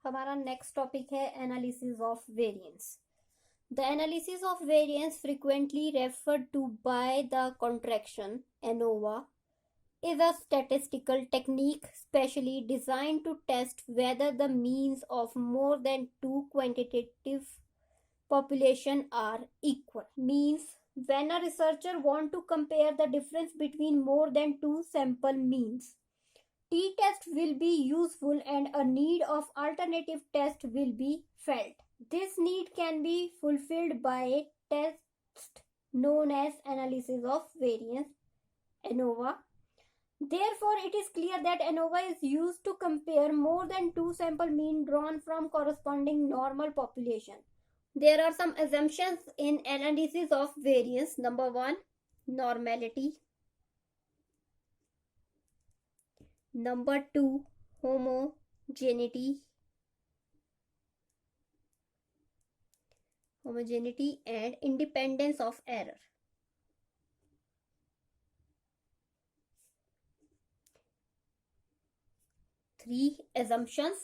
हमारा next topic है analysis of variance. The analysis of variance frequently referred to by the contraction ANOVA is a statistical technique specially designed to test whether the means of more than two quantitative population are equal. Means when a researcher want to compare the difference between more than two sample means, t-test will be useful and a need of alternative test will be felt. This need can be fulfilled by a test known as analysis of variance ANOVA. Therefore, it is clear that ANOVA is used to compare more than two sample mean drawn from corresponding normal population. There are some assumptions in analysis of variance. Number one, normality. Number two, homogeneity and independence of error. Three assumptions.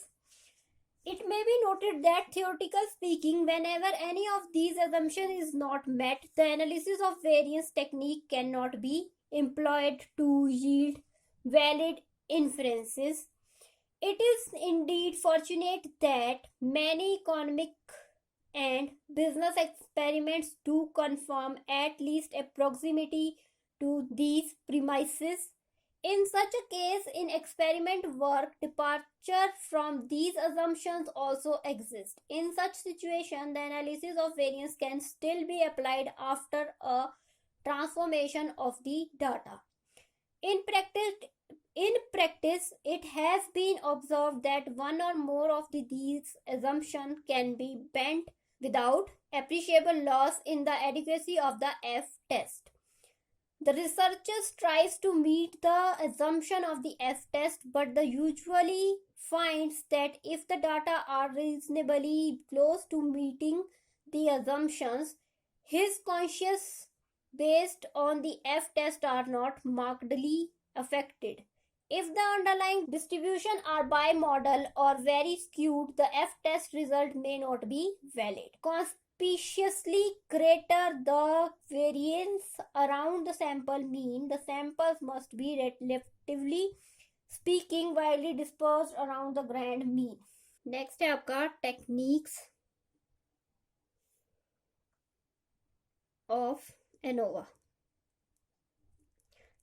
It may be noted that theoretically speaking, whenever any of these assumptions is not met, the analysis of variance technique cannot be employed to yield valid inferences. It is indeed fortunate that many economic and business experiments do confirm at least a proximity to these premises. In such a case, in experiment work, departure from these assumptions also exist. In such situation, the analysis of variance can still be applied after a transformation of the data. In practice, it has been observed that one or more of these assumptions can be bent without appreciable loss in the adequacy of the F-test. The researcher tries to meet the assumption of the F-test, but the usually finds that if the data are reasonably close to meeting the assumptions, his conscience based on the F-test are not markedly affected. If the underlying distribution are bimodal or very skewed, the F-test result may not be valid. Conspicuously greater the variance around the sample mean, the samples must be relatively speaking widely dispersed around the grand mean. Next है आपका techniques of ANOVA.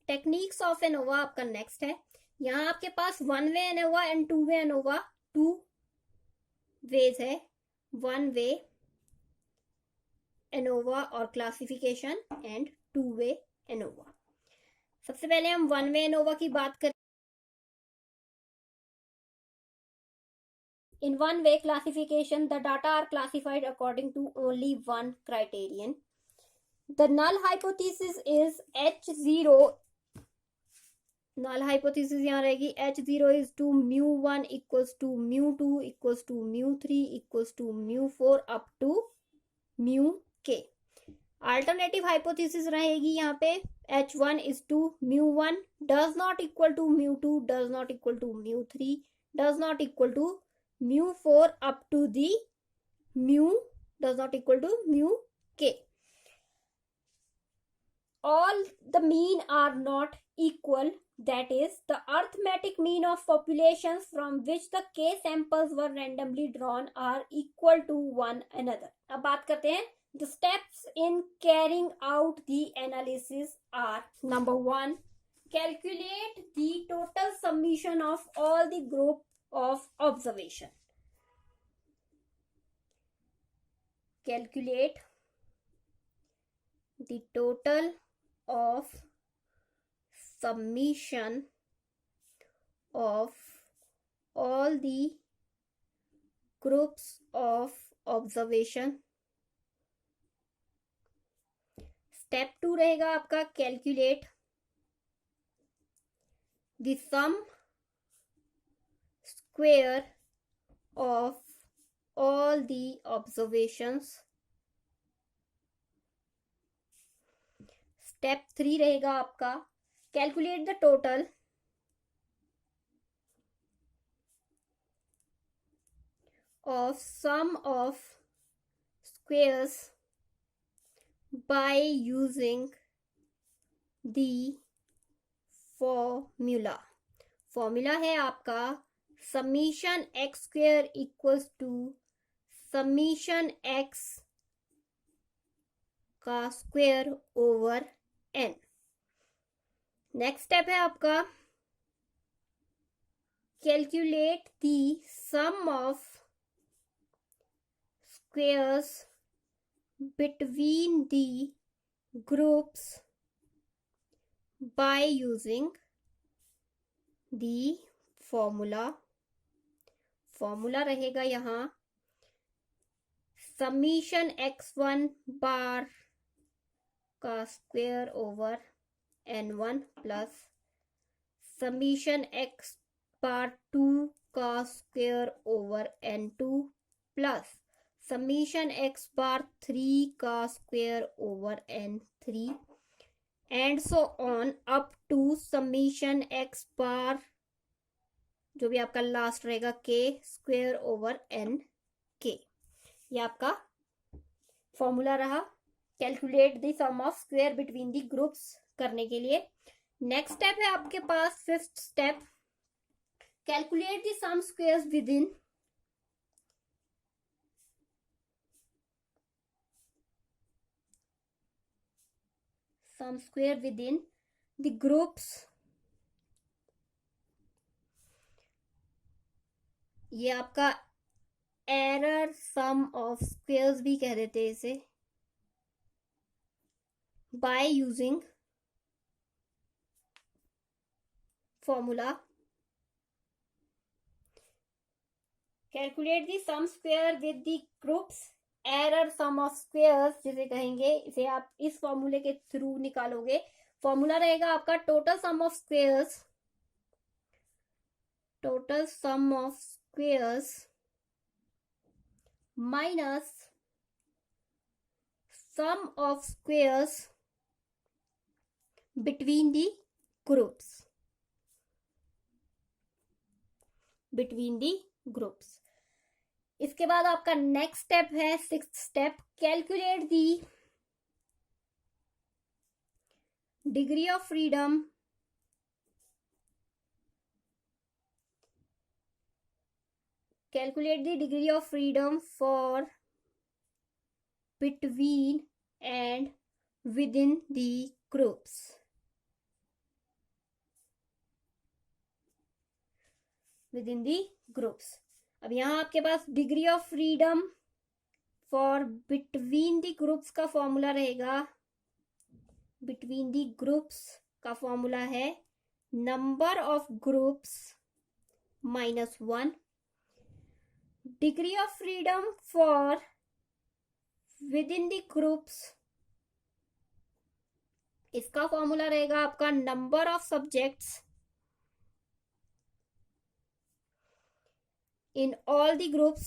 Techniques of ANOVA आपका next है. यहाँ आपके पास one way ANOVA and two way ANOVA, two ways है. One way ANOVA और classification and two way ANOVA. सबसे पहले हम वन वे एनोवा की बात करें. In one way classification, the data are classified according to only one criterion. The null hypothesis is H0. Null hypothesis यहाँ रहेगी H0 is to mu1 equals to mu2 equals to mu3 equals to mu4 up to mu k. Alternative hypothesis रहेगी यहाँ पे H1 is to mu1 does not equal to mu2 does not equal to mu3 does not equal to mu4 up to the mu does not equal to mu k. All the mean are not equal, that is the arithmetic mean of populations from which the k samples were randomly drawn are equal to one another. अब बात करते हैं the steps in carrying out the analysis are: number 1, calculate the total summation of all the group of observation. Calculate the total of summation of all the groups of observation. Step 2 रहेगा आपका calculate the sum square of all the observations. Step 3 रहेगा आपका calculate the total . of sum of squares by using the formula. Formula है आपका summation X square equals to summation X का square over N. Next step है आपका calculate the sum of squares between the groups by using the formula. Formula रहेगा यहाँ summation x1 bar का square over n1 plus summation x bar 2 का square over n2 plus summation x bar 3 का square over n3 and so on up to summation x बार जो भी आपका last रहेगा k square over n k. ये आपका formula रहा calculate the sum of square between the groups करने के लिए. नेक्स्ट स्टेप है आपके पास fifth step calculate the sum squares within some square within the groups. ये आपका एरर सम ऑफ स्क्वेयर्स भी कह देते हैं इसे. By using formula calculate the sum square with the groups error sum of squares जिसे कहेंगे, इसे आप इस फॉर्मूले के थ्रू निकालोगे. फॉर्मूला रहेगा आपका total sum of squares minus sum of squares between the groups. इसके बाद आपका नेक्स्ट स्टेप है sixth step calculate the degree of freedom for between and within the groups. अब यहाँ आपके पास degree of freedom for between the groups का formula रहेगा. बिटवीन द ग्रुप्स का फॉर्मूला है number of groups -1. Degree of freedom for within the groups इसका formula रहेगा आपका number of subjects in all the groups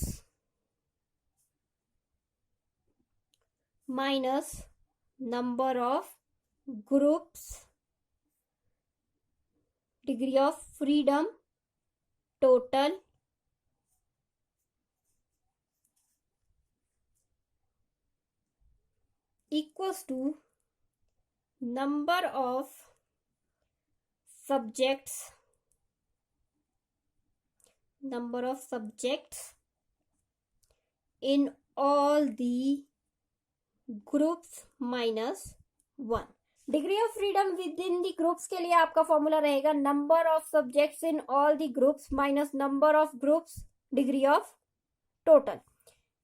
minus number of groups degree of freedom total equals to number of subjects in all the groups -1. Degree of freedom with in the groups के लिए आपका formula रहेगा number of subjects in all the groups minus number of groups degree of total.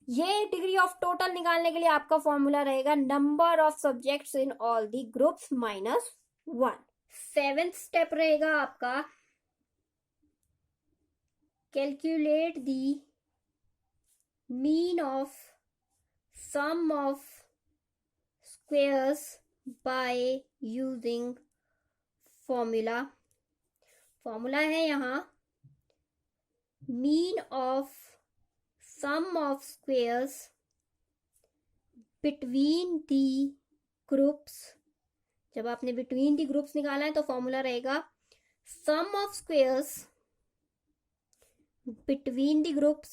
ये degree of total निकालने के लिए आपका formula रहेगा number of subjects in all the groups -1. Seventh step रहेगा आपका calculate the mean of sum of squares by using formula. Formula है यहाँ mean of sum of squares between the groups. जब आपने between the groups निकाला है तो formula रहेगा sum of squares between the groups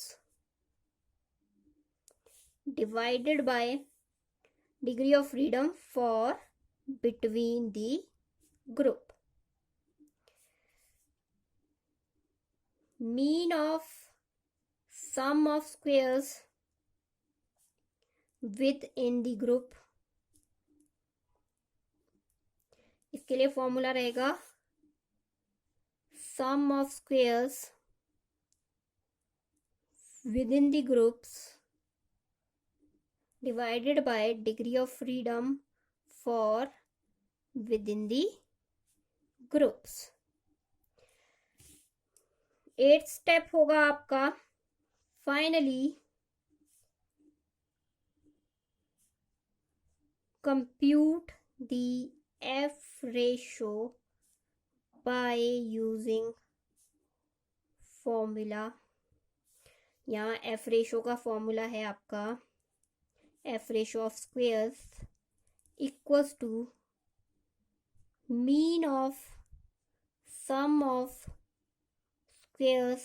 divided by degree of freedom for between the group. Mean of sum of squares within the group. इसके लिए formula रहेगा sum of squares within the groups divided by degree of freedom for within the groups. 8th step होगा आपका finally compute the F ratio by using formula. यहाँ F ratio का formula है आपका F ratio of squares equals to mean of sum of squares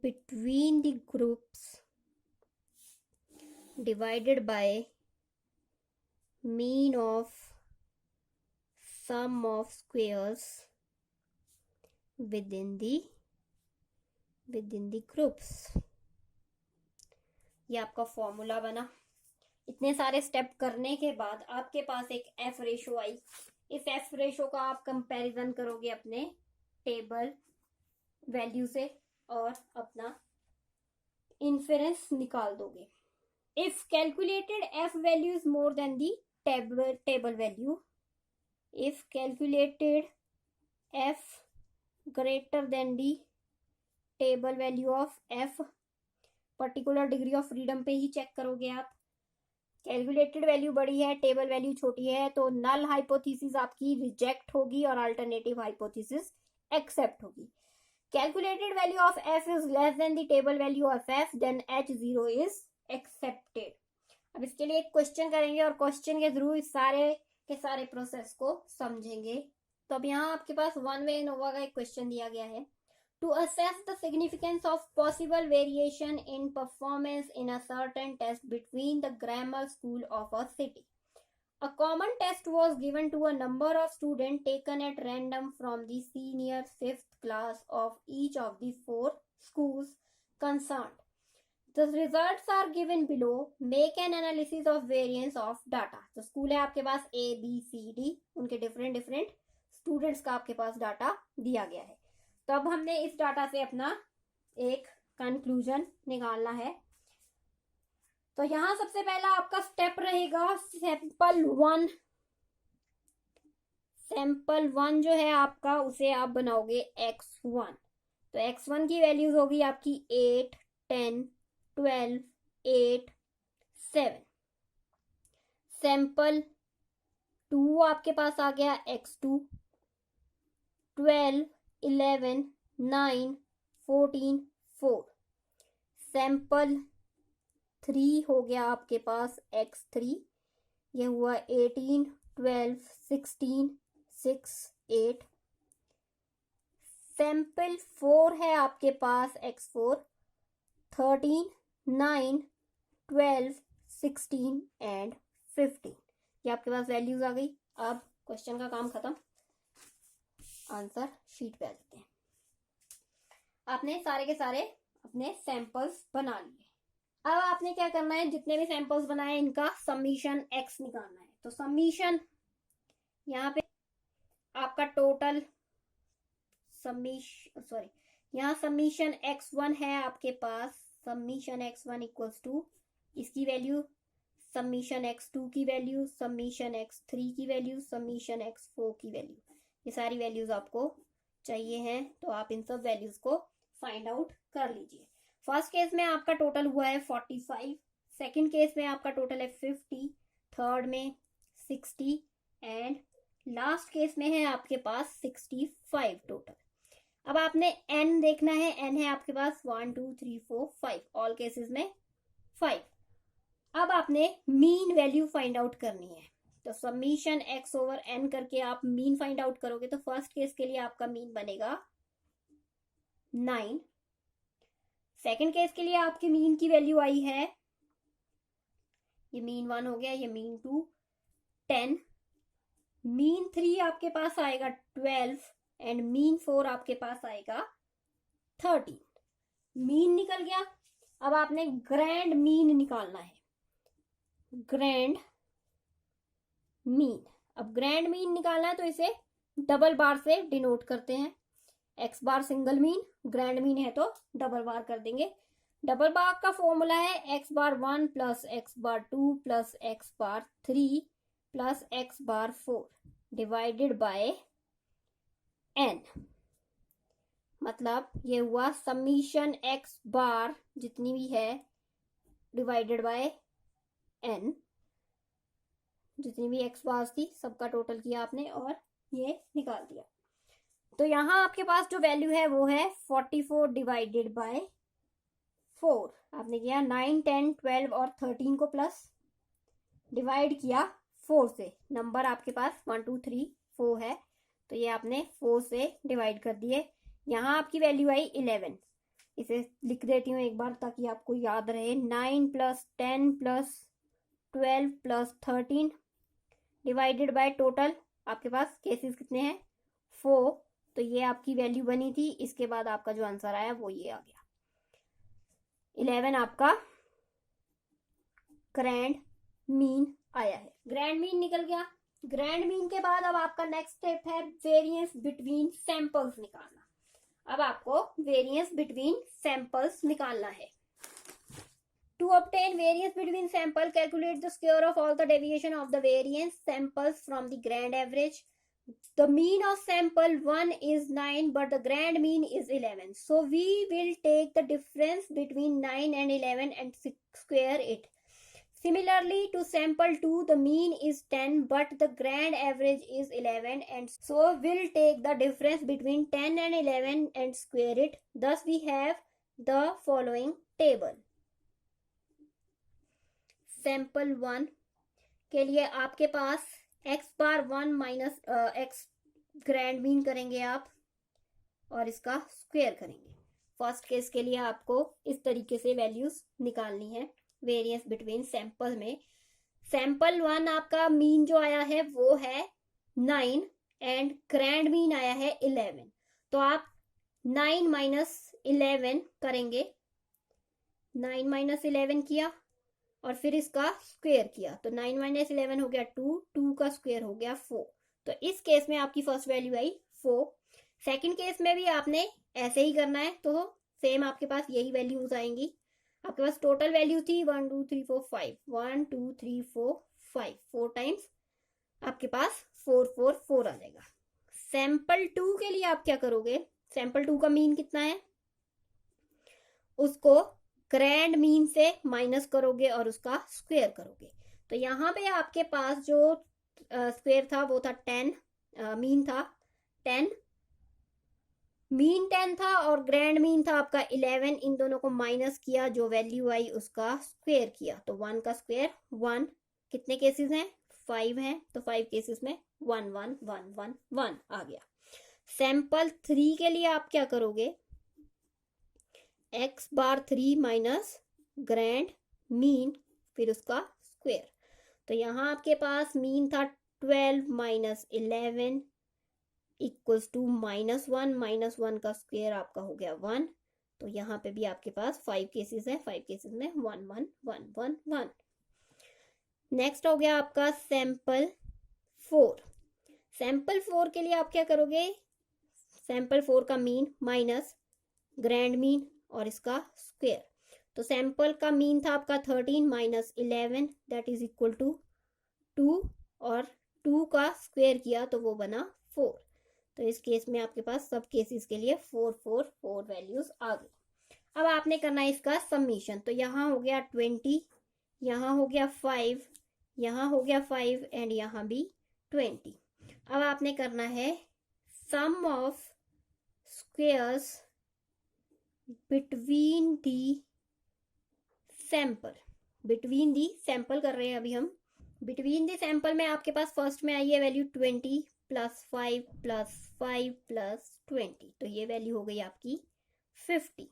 between the groups divided by mean of sum of squares within the groups. ये आपका formula बना. इतने सारे step करने के बाद आपके पास एक एफ रेशो आई. इस एफ रेशो का आप कंपैरिजन करोगे अपने टेबल वैल्यू से और अपना इन्फेरेंस निकाल दोगे. If calculated F value is more than the table value, if calculated F greater than the table value of F, particular degree of freedom पे ही चेक करोगे आप. कैलकुलेटेड वैल्यू बड़ी है, टेबल वैल्यू छोटी है, तो नल हाइपोथेसिस आपकी reject होगी और अल्टरनेटिव हाइपोथेसिस एक्सेप्ट होगी. Calculated value of F is less than the table value of F, then H0 is accepted. अब इसके लिए एक क्वेश्चन करेंगे और क्वेश्चन के थ्रू इस सारे के सारे प्रोसेस को समझेंगे. तो अब यहाँ आपके पास वन वे एनोवा का एक क्वेश्चन दिया गया है. To assess the significance of possible variation in performance in a certain test between the grammar school of a city, a common test was given to a number of students taken at random from the senior 5th class of each of the 4 schools concerned. The results are given below. Make an analysis of variance of data. तो school है आपके पास A, B, C, D, उनके different students का आपके पास data दिया गया है. तो अब हमने इस डाटा से अपना एक कंक्लूजन निकालना है. तो यहां सबसे पहला आपका स्टेप रहेगा सैंपल वन जो है आपका, उसे आप बनाओगे x1. तो x1 की वैल्यूज होगी आपकी 8, 10, 12, 8, 7. सैंपल 2 आपके पास आ गया x2, 12, 11, 9, 14, 4. सैंपल 3 हो गया आपके पास x3, यह हुआ 18, 12, 16, 6, 8. सैंपल 4 है आपके पास x4, 13, 9, 12, 16 एंड 15. ये आपके पास वैल्यूज आ गई. अब क्वेश्चन का काम खत्म, आंसर शीट पे आ जाते हैं. आपने सारे के सारे अपने सैंपल्स बना लिए. अब आपने क्या करना है, जितने भी सैंपल्स बनाए इनका समीशन x निकालना है. तो समीशन यहाँ पे आपका टोटल यहाँ समीशन x1 है आपके पास. समीशन x1 इक्वल्स टू इसकी वैल्यू, समीशन x2 की वैल्यू, समीशन x3 की वैल्यू, समीशन x4 की वैल्यू. ये सारी वैल्यूज आपको चाहिए हैं, तो आप इन सब वैल्यूज को फाइंड आउट कर लीजिए. फर्स्ट केस में आपका टोटल हुआ है 45, सेकंड केस में आपका टोटल है 50, थर्ड में 60 एंड लास्ट केस में है आपके पास 65 टोटल. अब आपने n देखना है. n है आपके पास 1, 2, 3, 4, 5, ऑल केसेस में 5. अब आपने मीन वैल्यू फाइंड आउट करनी है. तो समीशन x ओवर n करके आप मीन फाइंड आउट करोगे. तो फर्स्ट केस के लिए आपका मीन बनेगा 9. सेकंड केस के लिए आपके मीन की वैल्यू आई है ये मीन 1 हो गया, ये मीन 2 10, मीन 3 आपके पास आएगा 12 एंड मीन 4 आपके पास आएगा 13। मीन निकल गया। अब आपने ग्रैंड मीन निकालना है, ग्रैंड मीन। अब ग्रैंड मीन निकालना है तो इसे डबल बार से डिनोट करते हैं। एक्स बार सिंगल मीन, ग्रैंड मीन है तो डबल बार कर देंगे। डबल बार का फॉर्मूला है x bar 1 plus x bar 2 plus x bar 3 plus x bar 4 divided by n. मतलब ये हुआ समीशन एक्स बार जितनी भी है डिवाइडेड बाय एन, जितनी भी एक्स बार थी सबका टोटल किया आपने और ये निकाल दिया। तो यहाँ आपके पास जो वैल्यू है वो है 44 डिवाइडेड बाय 4। आपने किया 9 10 12 और 13 को प्लस डिवाइड किया 4 से। नंबर आपके पास 1 2 3 4 है तो ये आपने 4 से डिवाइड कर दिए। यहाँ आपकी वैल्यू आई 11। इसे लिख देती हूँ एक बार ताकि आपको याद रहे। 9 plus 10 plus 12 plus 13 divided by total आपके पास केसेस कितने हैं 4। तो ये आपकी वैल्यू बनी थी। इसके बाद आपका जो आंसर आया वो ये आ गया 11 आपका ग्रैंड मीन आया है। ग्रैंड मीन निकल गया। ग्रैंड मीन के बाद अब आपका नेक्स्ट स्टेप है वेरिएंस बिटवीन सैंपल्स निकालना। अब आपको वेरिएंस बिटवीन सैंपल्स निकालना है। To obtain variance between sample, calculate the square of all the deviation of the variance samples from the grand average. The mean of sample 1 is 9 but the grand mean is 11. So we will take the difference between 9 and 11 and square it. Similarly to sample 2, the mean is 10 but the grand average is 11 and so we'll take the difference between 10 and 11 and square it. Thus we have the following table. Sample 1 के लिए आपके पास x बार 1 minus x grand mean करेंगे आप और इसका square करेंगे। First case के लिए आपको इस तरीके से वैल्यूज निकालनी है वेरिएंस बिटवीन सैंपल में। सैंपल 1 आपका मीन जो आया है वो है 9 एंड ग्रैंड मीन आया है 11। तो आप 9 माइनस 11 करेंगे। 9 माइनस 11 किया और फिर इसका स्क्वायर किया तो 9 माइनस 11 हो गया 2, 2 का स्क्वायर हो गया 4। तो इस केस में आपकी फर्स्ट वैल्यू आई 4। सेकंड केस में भी आपने ऐसे ही करना है तो सेम आपके पास यही वैल्यूज आएंगी। आपके पास टोटल वैल्यू थी 1 2 3 4 5, 1 2 3 4 5, 4 टाइम्स आपके पास 4 4 4 आ जाएगा। सैंपल 2 के लिए आप क्या करोगे, सैंपल 2 का मीन कितना है उसको ग्रैंड मीन से माइनस करोगे और उसका स्क्वायर करोगे। तो यहाँ पे आपके पास जो स्क्वायर था वो था 10, मीन था 10, मीन 10 था और ग्रैंड मीन था आपका 11। इन दोनों को माइनस किया, जो वैल्यू आई उसका स्क्वायर किया तो 1 का स्क्वायर 1। कितने केसेस हैं 5 हैं तो 5 केसेस में 1 1 1 1 1 आ गया। सैंपल 3 के लिए आप क्या करोगे, x bar 3 minus grand mean फिर उसका स्क्वायर। तो यहाँ आपके पास मीन था 12 माइनस 11 इक्वल्स टू -1, -1 का स्क्वायर आपका हो गया 1। तो यहाँ पे भी आपके पास 5 केसेस है, 5 केसेस में 1 1 1 1 1। नेक्स्ट हो गया आपका सैंपल 4। सैंपल 4 के लिए आप क्या करोगे, सैंपल 4 का मीन माइनस ग्रैंड मीन और इसका स्क्वायर। तो सैंपल का मीन था आपका 13 minus 11 that is equal to 2 और 2 का स्क्वायर किया तो वो बना 4। तो इस केस में आपके पास सब केसेस के लिए 4 4 4 वैल्यूज आ गई। अब आपने करना है इसका समीशन। तो यहाँ हो गया 20, यहाँ हो गया 5, यहाँ हो गया 5 एंड यहाँ भी 20। अब आपने करना है sum of squares between the sample. Between the sample कर रहे हैं अभी हम। बिटवीन दी सैंपल में आपके पास फर्स्ट में आई है वैल्यू 20 प्लस 5 प्लस 5 प्लस 20 तो ये वैल्यू हो गई आपकी 50।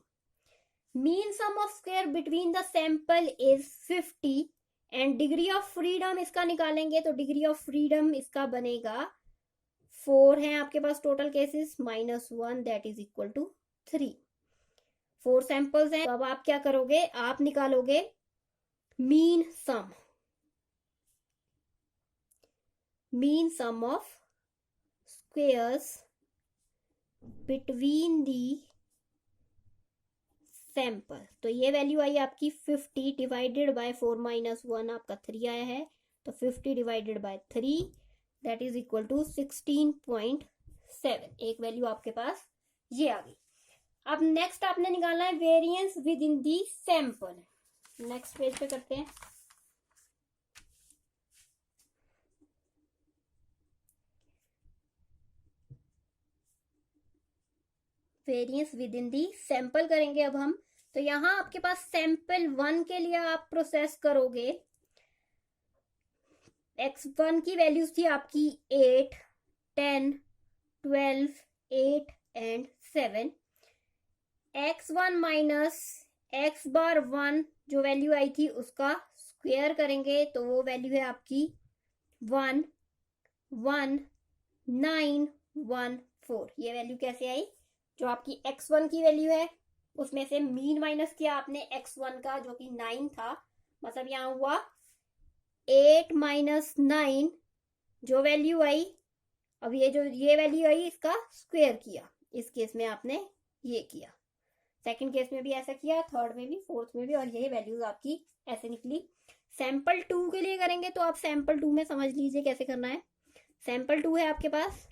Mean sum of square between the sample is 50 and degree of freedom इसका निकालेंगे तो डिग्री ऑफ फ्रीडम इसका बनेगा 4 है आपके पास total cases -1 that is equal to 3। 4 samples हैं, तो अब आप क्या करोगे, आप निकालोगे mean sum of squares between the sample. तो ये वैल्यू आई आपकी 50 डिवाइडेड बाय 4 - 1 आपका 3 आया है, तो 50 divided by 3 that is equal to 16.7। एक वैल्यू आपके पास ये आ गई। अब नेक्स्ट आपने निकालना है variance within the sample. Next page पे करते हैं। Variance within the sample करेंगे अब हम। तो यहां आपके पास सैंपल 1 के लिए आप प्रोसेस करोगे, x1 की वैल्यूज थी आपकी 8, 10, 12, 8 एंड 7। x1 माइनस x बार 1 जो वैल्यू आई थी उसका स्क्वायर करेंगे, तो वो वैल्यू है आपकी 1, 1, 9, 1, 4। ये वैल्यू कैसे आई, जो आपकी x1 की वैल्यू है उसमें से मीन माइनस किया आपने x1 का जो कि 9 था, मतलब यहां हुआ 8 - 9 जो वैल्यू आई। अब ये वैल्यू आई इसका स्क्वायर किया, इस केस में आपने ये किया, सेकंड केस में भी ऐसा किया, थर्ड में भी, फोर्थ में भी, और ये वैल्यूज आपकी ऐसे निकली। सैंपल 2 के लिए करेंगे तो आप सैंपल 2 में समझ लीजिए कैसे करना है। सैंपल 2 है आपके पास,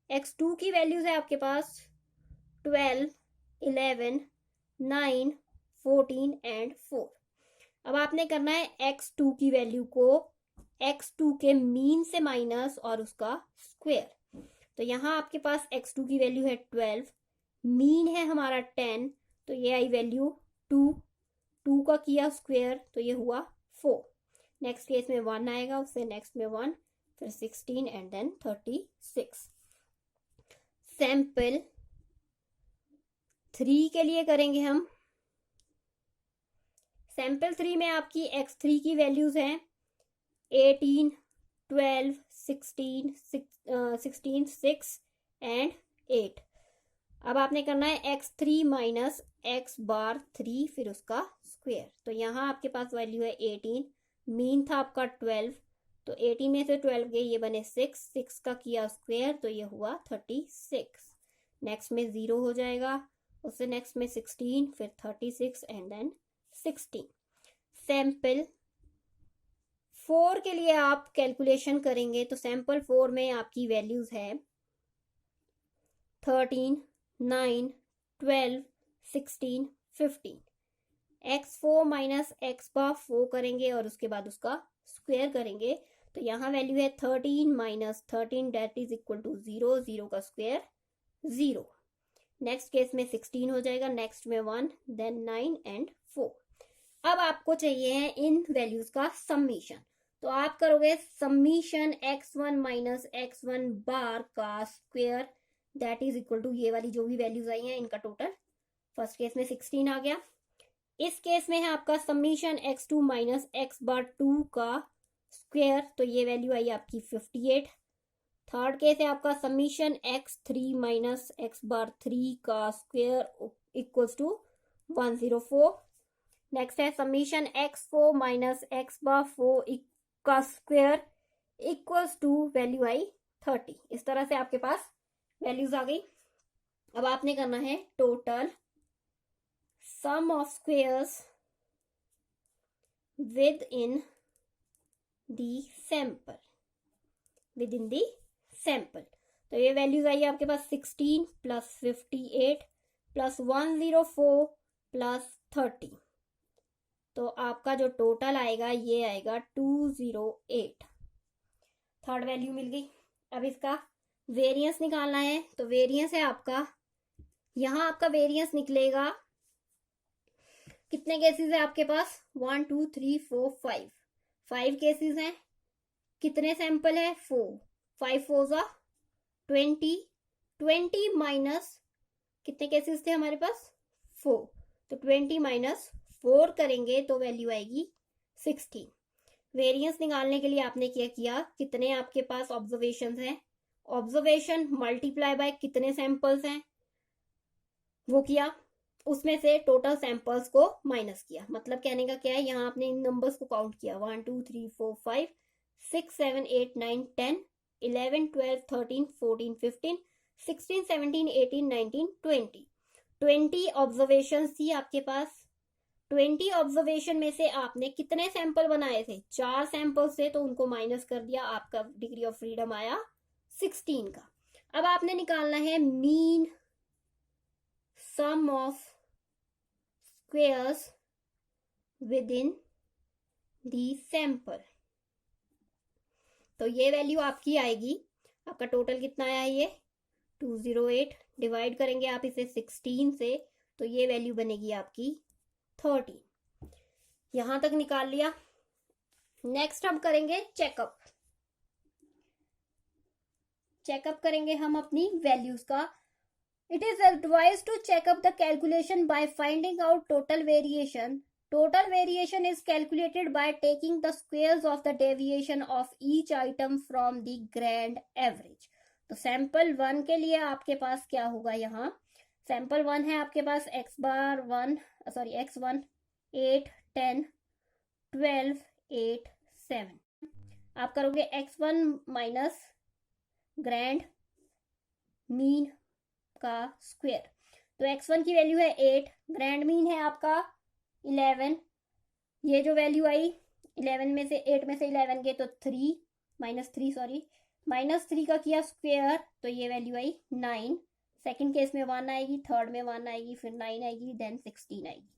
x2 की वैल्यूज है आपके पास 12, 11, 9, 14 एंड 4। अब आपने करना है x2 की वैल्यू को x2 के मीन से माइनस और उसका स्क्वायर। तो यहां आपके पास x2 की वैल्यू है 12, मीन है हमारा 10, तो ये आई वैल्यू 2 का किया स्क्वायर तो ये हुआ 4। नेक्स्ट केस में 1 आएगा, उससे नेक्स्ट में 1, फिर 16 एंड देन 36। सैंपल 3 के लिए करेंगे हम। सैंपल 3 में आपकी x3 की वैल्यूज हैं 18, 12, 16, 6 एंड 8। अब आपने करना है x3 माइनस x बार 3 फिर उसका स्क्वायर। तो यहाँ आपके पास वैल्यू है 18, मीन था आपका 12, तो 18 में से 12 गए ये बने 6 का किया स्क्वायर तो ये हुआ 36। नेक्स्ट में 0 हो जाएगा, उससे नेक्स्ट में 16, फिर 36 एंड देन 16। सैंपल 4 के लिए आप कैलकुलेशन करेंगे तो सैंपल 4 में आपकी वैल्यूज है 13, 9, 12, 16, 15। x4 माइनस x बार 4 करेंगे और उसके बाद उसका स्क्वायर करेंगे, तो यहाँ वैल्यू है 13 minus 13 that is equal to 0, 0 का स्क्वायर 0। नेक्स्ट केस में 16 हो जाएगा, नेक्स्ट में 1, देन 9 एंड 4। अब आपको चाहिए है इन वैल्यूज का समीशन, तो आप करोगे summation x1 minus x1 bar का square that is equal to ये वाली जो भी वैल्यूज आई हैं इनका टोटल। फर्स्ट केस में 16 आ गया, इस केस में है आपका summation x2 minus x bar 2 का स्क्वायर, तो ये वैल्यू आई आपकी 58। थर्ड केस है आपका summation x3 minus x bar 3 का स्क्वायर इक्वल्स टू 104। नेक्स्ट है समीशन x4 माइनस x बार 4 का स्क्वायर इक्वल्स टू वैल्यू आई 30। इस तरह से आपके पास वैल्यूज आ गई। अब आपने करना है total sum of squares within the sample, with in the sample. तो ये वैल्यूज आई आपके पास 16 प्लस 58 प्लस 104 प्लस 30, तो आपका जो टोटल आएगा ये आएगा 208। थर्ड वैल्यू मिल गई। अब इसका वेरिएंस निकालना है, तो वेरिएंस है आपका, यहां आपका वेरिएंस निकलेगा, कितने केसेस है आपके पास 1 2 3 4 5, 5 केसेस हैं। कितने सैंपल है 4, 5 4 जा 20, 20 माइनस कितने केसेस थे हमारे पास 4, तो 20 माइनस 4 करेंगे तो वैल्यू आएगी 16। वेरिएंस निकालने के लिए आपने क्या किया, कितने आपके पास ऑब्जर्वेशन हैं, ऑब्जर्वेशन मल्टीप्लाई बाय कितने सैंपल्स हैं वो किया, उसमें से टोटल सैंपल्स को माइनस किया। मतलब कहने का क्या है, यहाँ आपने इन नंबर्स को काउंट किया 1 2 3 4 5 6 7 8 9 10 11 12 13 14 15 16 17 18 19 20 20 ऑब्जर्वेशन थी आपके पास। 20 ऑब्जर्वेशन में से आपने कितने सैंपल बनाए थे, 4 सैंपल से, तो उनको माइनस कर दिया, आपका डिग्री ऑफ फ्रीडम आया 16 का। अब आपने निकालना है mean sum of squares within the sample. तो ये वैल्यू आपकी आएगी, आपका टोटल कितना आया, ये 208, डिवाइड करेंगे आप इसे 16 से, तो ये वैल्यू बनेगी आपकी 13। यहां तक निकाल लिया। नेक्स्ट हम करेंगे चेकअप। चेकअप करेंगे हम अपनी वैल्यूज का। It is advise to check up the calculation by finding out total variation. Total variation is calculated by taking the squares of the deviation of each item from the grand average. तो sample 1 के लिए आपके पास क्या होगा, यहाँ sample 1 है आपके पास x1 8 10 12 8 7। आप करोगे x1 माइनस ग्रैंड मीन का स्क्वायर। तो x1 की वैल्यू है 8, ग्रैंड मीन है आपका 11, ये जो वैल्यू आई 11 में से 8 में से 11 गए तो 3 माइनस 3 का किया स्क्वायर, तो ये वैल्यू आई 9। सेकंड केस में 1 आएगी, थर्ड में 1 आएगी, फिर 9 आएगी, देन 16 आएगी।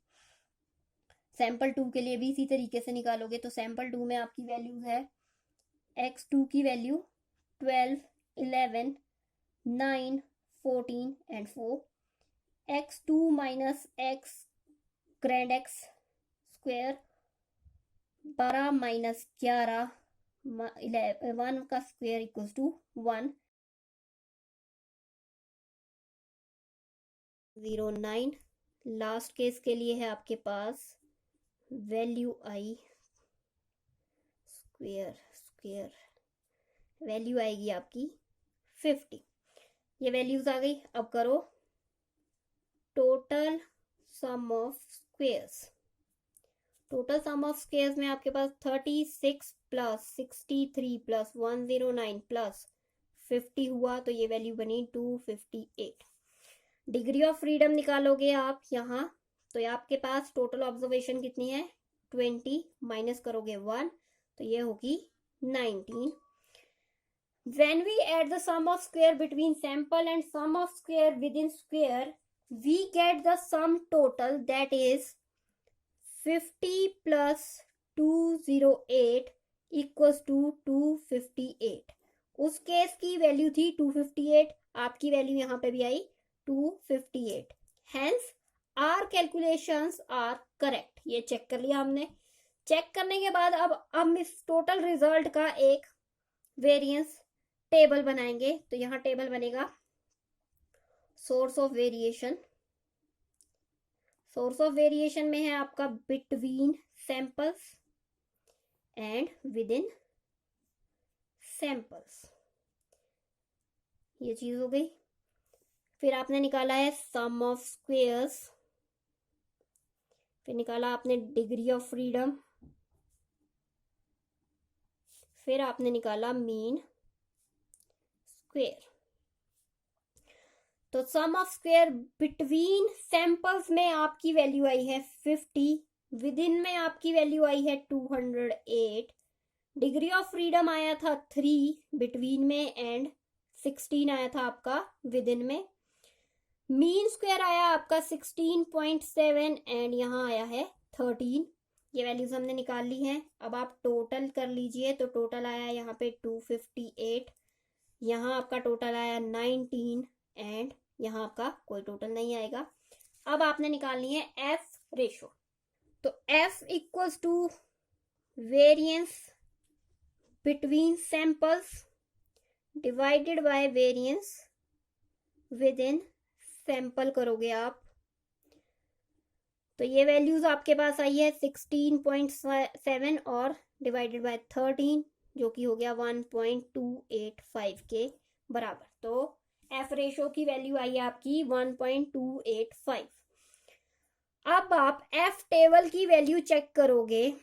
सैंपल 2 के लिए भी इसी तरीके से निकालोगे। तो सैंपल 2 में आपकी वैल्यूज है x2 की value 12 11 9 14 and 4, x2 minus x grand x square 12 minus 11 1 का square equals to 1 09। Last case के लिए है आपके पास वैल्यू आई स्क्वायर वैल्यू आएगी आपकी 50। ये वैल्यूज आ गई। अब करो total sum of squares. Total sum of squares में आपके पास 36 प्लस 63 प्लस 109 प्लस 50 हुआ, तो ये वैल्यू बनी 258। डिग्री ऑफ फ्रीडम निकालोगे आप यहाँ, तो आपके पास टोटल ऑब्जर्वेशन कितनी है 20, माइनस करोगे 1, तो ये होगी 19। When we add the sum of square between sample and sum of square within square, we get the sum total, that is 50 plus 208 equals to 258। उस केस की वैल्यू थी 258, आपकी वैल्यू यहाँ पे भी आई 258। Hence our calculations are correct। ये check कर लिया हमने। चेक करने के बाद अब हम इस टोटल रिजल्ट का एक वेरिएंस टेबल बनाएंगे। तो यहाँ टेबल बनेगा source of variation. Source of variation में है आपका between samples and with in samples, ये चीज हो गई। फिर आपने निकाला है सम ऑफ स्क्वेयर्स, फिर निकाला आपने डिग्री ऑफ फ्रीडम, फिर आपने निकाला मीन स्क्वेयर। तो सम ऑफ स्क्वेयर बिटवीन सैंपल्स में आपकी वैल्यू आई है 50, विद इन में आपकी वैल्यू आई है 208, डिग्री ऑफ फ्रीडम आया था 3 बिटवीन में एंड 16 आया था आपका विद इन में, मीन स्क्वायर आया आपका 16.7 एंड यहाँ आया है 13। ये वैल्यूज हमने निकाल ली हैं। अब आप टोटल कर लीजिए, तो टोटल आया यहाँ पे 258, यहाँ आपका टोटल आया 19 एंड यहाँ आपका कोई टोटल नहीं आएगा। अब आपने निकालनी है एफ रेशो। तो F equals to variance between samples divided by variance within sample करोगे आप, तो ये वैल्यूज आपके पास आई है 16.7 और डिवाइडेड बाय 13 जो कि हो गया 1.285 के बराबर। तो एफ रेशो की वैल्यू आई आपकी 1.285। अब आप एफ टेबल की वैल्यू चेक करोगे।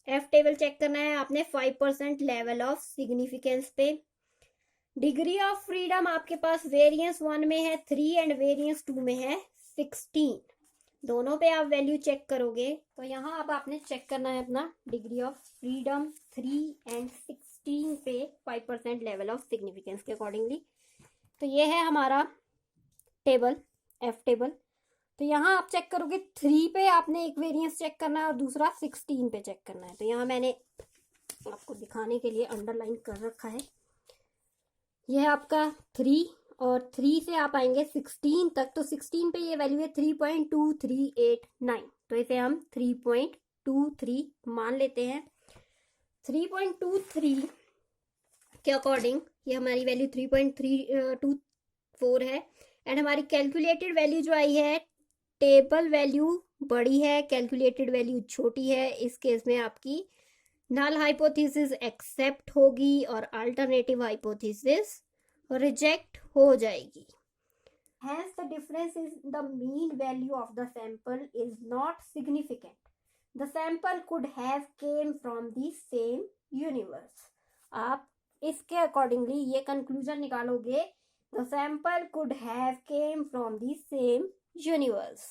एफ टेबल चेक करना है आपने 5% लेवल ऑफ सिग्निफिकेंस पे। डिग्री ऑफ फ्रीडम आपके पास वेरिएंस 1 में है 3 एंड वेरिएंस 2 में है 16। दोनों पे आप वैल्यू चेक करोगे तो यहाँ अब आपने चेक करना है अपना डिग्री ऑफ फ्रीडम 3 एंड 16 पे 5% लेवल ऑफ सिग्निफिकेंस के अकॉर्डिंगली। तो ये है हमारा टेबल, एफ टेबल। तो यहाँ आप चेक करोगे 3 पे आपने एक वेरिएंस चेक करना है और दूसरा 16 पे चेक करना है। तो यहाँ मैंने आपको दिखाने के लिए अंडरलाइन कर रखा है। यह है आपका 3 और 3 से आप आएंगे 16 तक। तो 16 पे ये वैल्यू है 3.2389। तो इसे हम 3.23 मान लेते हैं। 3.23 के अकॉर्डिंग ये हमारी वैल्यू 3.324 है। एंड हमारी कैलकुलेटेड वैल्यू जो आई है, टेबल वैल्यू बड़ी है, कैलकुलेटेड वैल्यू छोटी है। इस केस में आपकी नल हाइपोथेसिस एक्सेप्ट होगी और अल्टरनेटिव हाइपोथेसिस रिजेक्ट हो जाएगी। Hence the difference in the mean value of the sample is not significant. The sample could have came from the same universe. आप इसके अकॉर्डिंगली ये कंक्लूजन निकालोगे, the sample could have came from the same universe.